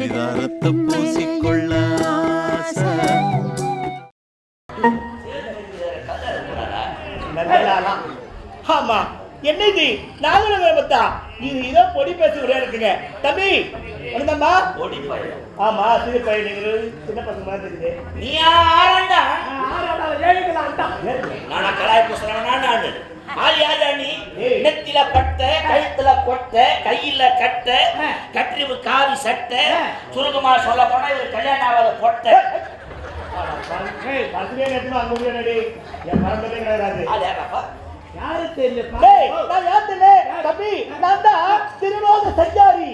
பரிதாரத்தை பூசிக்கொள்ள ஆமா என்னது நாகரகத்தா இது இதோ பொடி பேசி விளையா இருக்குங்க தம்பி வந்தம்மா ஆமா சிறு பையன் சின்ன பசங்க மாதிரி இருக்குது நீ ஆறாண்டா நானா கலாய் பூசுறேன் நான் ஆள் யாரா நீ நெத்தில பட்ட கழுத்துல கொட்ட கையில கட்ட கற்றிவு காவி சட்டை சுருக்கமா சொல்ல போனா இது கல்யாணம் ஆகாத பொட்டை என் மரபே கிடையாது யாரு தெரியல தம்பி நான் தான் திருலோக சஞ்சாரி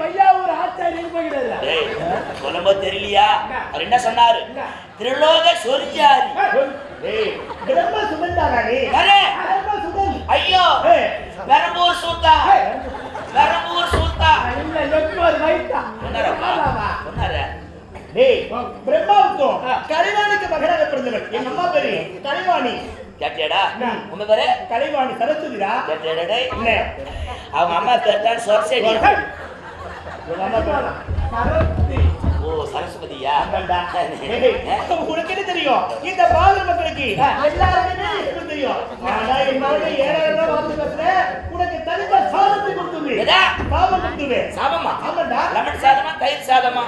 வையாவூர் ஆச்சாரி சொல்லும்போ தெரியலையா அவர் என்ன சொன்னாரு திருலோக சொரிஞ்சாரி பிரம்ம சுமந்தானே ஐயோ பெரம்பூர் சூத்தா பெரம்பூர் சூத்தா பிரம்மாவுக்கும் கலைவாணிக்கு மகனாக பிறந்தவர் எங்க அம்மா பேரு கலைவாணி கேட்டியாடா உங்க பேரு கலைவாணி சரஸ்வதிடா கேட்டியாடா இல்ல அவங்க அம்மா பேர்தான் சொர்சேடி ஓ சரஸ்வதியா உனக்கு என்ன தெரியும் இந்த பாலர் மக்களுக்கு எல்லாருமே தெரியும் ஆனா என்னோட 7000 ரூபாய் வாங்கி பேசுறேன் உனக்கு தனிப்பா சாதத்தை கொடுத்துருவேன் சாதம் கொடுத்துருவேன் சாதமா ஆமாடா லெமன் சாதமா தயிர் சாதமா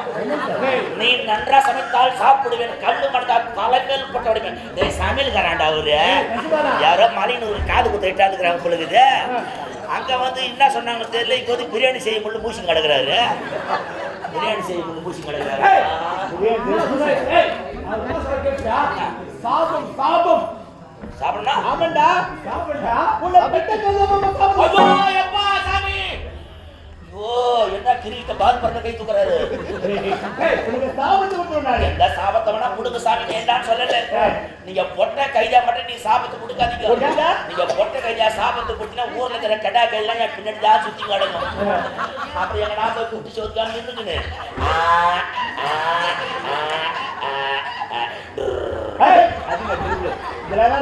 நீ நன்றா சமைத்தால் சாப்பிடுவேன் கல்லு மடத்தா தலைமேல் போட்டு விடுவேன் டேய் சமையல்காரன்டா அவரு யாரோ மலைன்னு ஒரு காது குத்து இட்டாந்துக்கிறாங்க பொழுது அங்க வந்து என்ன சொன்னாங்க தெரியல இங்க வந்து பிரியாணி செய்ய முடியல மூசி கிடக்குறாரு பிரியாணி செய்ய முடியல மூசி கிடக்குறாரு சாபம் சாபம் சாப்பிடா ஆமாண்டா சாப்பிடா உன்னை பெத்த கல்யாணம் எப்பா சாமி ஓ என்ன கிரீட்ட பால் பண்ண கை தூக்குறாரு உனக்கு சாபத்தை கொடுத்துறாரு எந்த சாபத்தை வேணா கொடுங்க சாமி வேண்டான்னு சொல்லல நீங்க பொட்ட கைதா மட்டும் நீ சாபத்தை கொடுக்காதீங்க நீங்க பொட்ட கைதா சாபத்தை கொடுத்தீங்கன்னா ஊர்ல இருக்கிற கடா கையெல்லாம் என் பின்னாடி தான் சுத்தி கிடக்கும் அப்படி எங்க நான் போய் குட்டி சோத்துக்கான்னு நின்றுக்குன்னு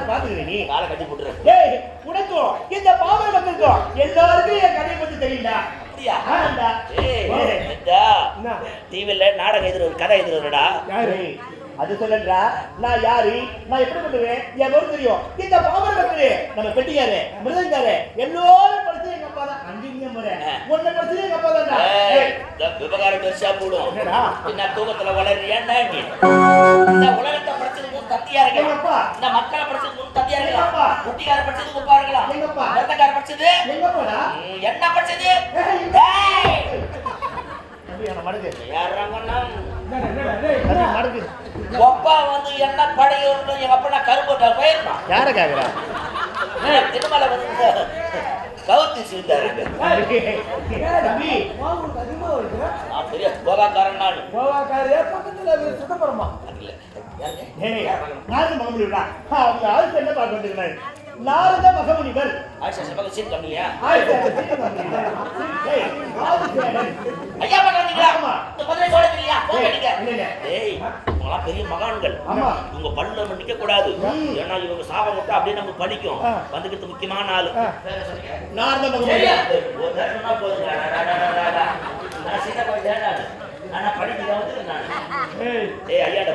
பாத்துக்கிறேன் காலை கட்டி போட்டுறேன் உனக்கும் இந்த பாவன மக்களுக்கும் எல்லாருக்கும் என் கதையை பத்தி தெரியல டிவில நாடகம் எதிர ஒரு கதை எதிரா அது சொல்லன்றா நான் யாரு நான் எப்படி பண்ணுவேன் என் பேரு தெரியும் இந்த பாவன மக்களே நம்ம பெட்டியாரு மிருதங்காரு எல்லாரும் படிச்சு எங்க அப்பா தான் அங்கேயும் முறை ஒன்ன படிச்சு எங்க அப்பா தான் விவகாரம் பெருசா போடும் என்ன தூக்கத்துல வளர்றியா நீ இந்த உலகத்தை படிச்சது முன் தத்தியா இருக்க இந்த மக்களை படிச்சது முன் தத்தியா இருக்க குட்டிக்கார படிச்சது குப்பா இருக்கலாம் மிருதங்கார படிச்சது என்ன படிச்சது ஒப்பா வந்து என்ன படையோடு எங்க அப்பா கருப்போட்டா போயிருந்தான் யார கேக்குறா திருமலை வந்து கவுத்தி சீட்டாரு பெரிய கோவாக்காரன் நான் கோவாக்காரே பக்கத்துல சுத்தப்பரமா நாரத மகமுனிவரா அவங்க ஆளுக்கு என்ன பார்க்க வந்திருக்காரு நாரத மகமுனிவர் சீட் கம்மியா ஐயா பண்றீங்களா முதல்ல சொல்றீங்களா போங்க ஏய் உங்களா பெரிய மகான்கள் உங்க பல்ல நிக்க கூடாது ஏன்னா இவங்க சாபம் விட்டு அப்படியே நமக்கு படிக்கும் வந்துக்கிட்டு முக்கியமான ஆளு நாரத மகமுனிவர்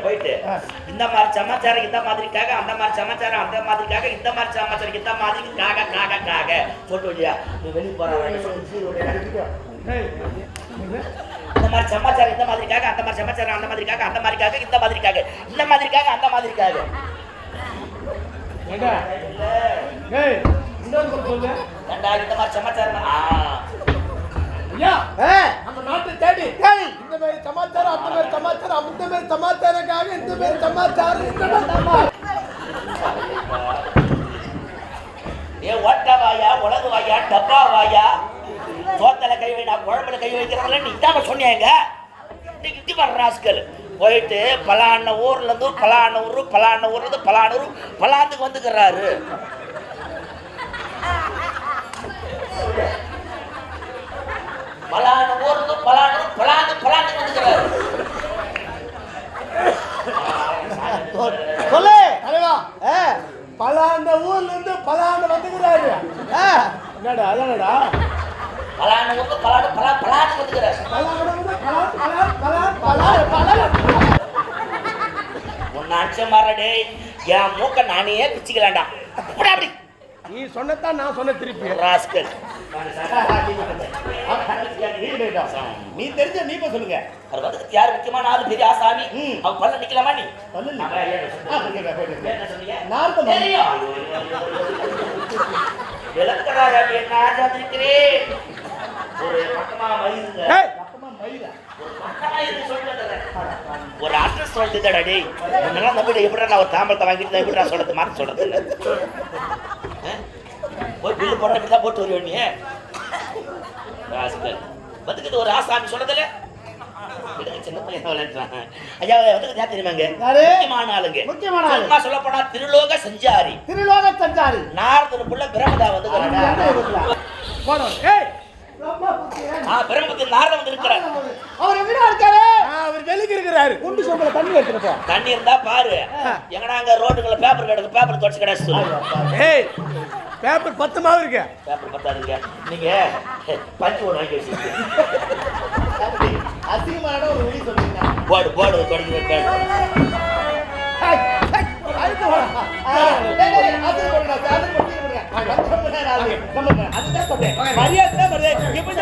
போயிட்டு இந்த மாதிரி சமாச்சாரம் இந்த மாதிரிக்காக அந்த மாதிரி சமாச்சாரம் அந்த மாதிரிக்காக இந்த மாதிரி சமாச்சாரம் இந்த மாதிரி காக காக காக சொல்லிட்டு இல்லையா நீ வெளியே போற இந்த மாதிரி சமாச்சாரம் இந்த மாதிரிக்காக அந்த மாதிரி சமாச்சாரம் அந்த மாதிரிக்காக அந்த மாதிரிக்காக இந்த மாதிரிக்காக இந்த மாதிரிக்காக அந்த மாதிரிக்காக இந்த மாதிரி சமாச்சாரம் நம்ம நாட்டை தேடி இந்த மாதிரி சமாச்சாரம் அந்த மாதிரி சமாச்சாரம் அந்த மாதிரி சமாச்சாரக்காக இந்த மாதிரி சமாச்சாரம் ஏ ஓட்ட வாயா உலகு வாயா டப்பா வாயா சோத்தல கை வை நான் குழம்புல கை வைக்கிறதுல நீ இதாம சொன்னீங்க இன்னைக்கு இப்படி பண்ற ராஸ்கல் போயிட்டு பலான ஊர்ல இருந்து பலான ஊர்ல இருந்து பலானூர் பலாந்துக்கு வந்துக்கிறாரு பலான ஊர்ல பலாந்து வந்துக்கிறாரு சொல்லு தலைவா பலாண்ட ஊர்ல இருந்து பலாண்ட வந்துக்கிறாரு என்னடா அதானடா பலான ஊர்ல பலாண்டு வந்துக்கிறாரு மாறடே என் மூக்க நானே பிச்சுக்கலாம்டா அப்படி நீ சொன்னதான் நான் சொன்ன திருப்பி ராஸ்கல் நீ தெரிஞ்ச நீ இப்ப சொல்லுங்க. அவர் வந்து யார் முக்கியமான ஆளு பெரிய ஆசாமி அவன் பல்ல நிக்கலாமா நீ சொல்லு. என்ன சொன்னீங்க நார்த்தம் தெரியும் விளக்கறாரு என்ன ஆஜாதிக்கிறேன் ஒரு பக்கமா மயிருங்க ஏய் பக்கமா மயிரா ஒரு பக்கமா இருந்து சொல்றது ஒரு அட்ரஸ் சொல்லிட்டுடா டேய் இதெல்லாம் நம்பிட்டு எப்படிடா நான் ஒரு தாம்பரத்தை வாங்கிட்டு எப்படிடா சொல்றது மாத்தி சொல்றது இல்ல போய் பில்லு போட்டு தான் போட்டு வருவேன் நீ ராஸ்கல் வந்துக்கிட்டு ஒரு ஆசாமி சொல்றதுல சின்ன பையன் விளையாடுறான் ஐயா வந்து யார் தெரியுமாங்க யாரு? முக்கியமான ஆளுங்க முக்கியமான ஆளு. சும்மா சொல்ல போனா திருலோக சஞ்சாரி திருலோக சஞ்சாரி நாரதனுக்குள்ள பிரமதா வந்து போறோம் ஏய் பிரம்மபுத்தி நாரதன் வந்து இருக்கிறார் அவர் எங்கடா இருக்காரு? அவர் வெளிக்கு இருக்கிறாரு குண்டு சொம்பல தண்ணி எடுத்துட்டு போ. தண்ணி இருந்தா பாரு எங்கடா அங்க ரோட்டுக்குள்ள பேப்பர் கிடக்கு பேப்பர் தொடச்சு கிடக்கு சொல்லு ஏய் பேப்பர் 10 மாவு இருக்கு பேப்பர் பத்தாதுங்க நீங்க பஞ்சு ஒன்று வாங்கி வச்சிருக்கீங்க அசிங்கமான ஒரு ஒளி சொல்றீங்க. போடு போடு தொடங்கி வைப்பேன் அடுத்து வா. அது போடுங்க. அது போடுங்க. ரொம்ப நேரம் ஆகுது. அதுதான் சொல்றேன். மரியாதை மரியாதை. இப்படி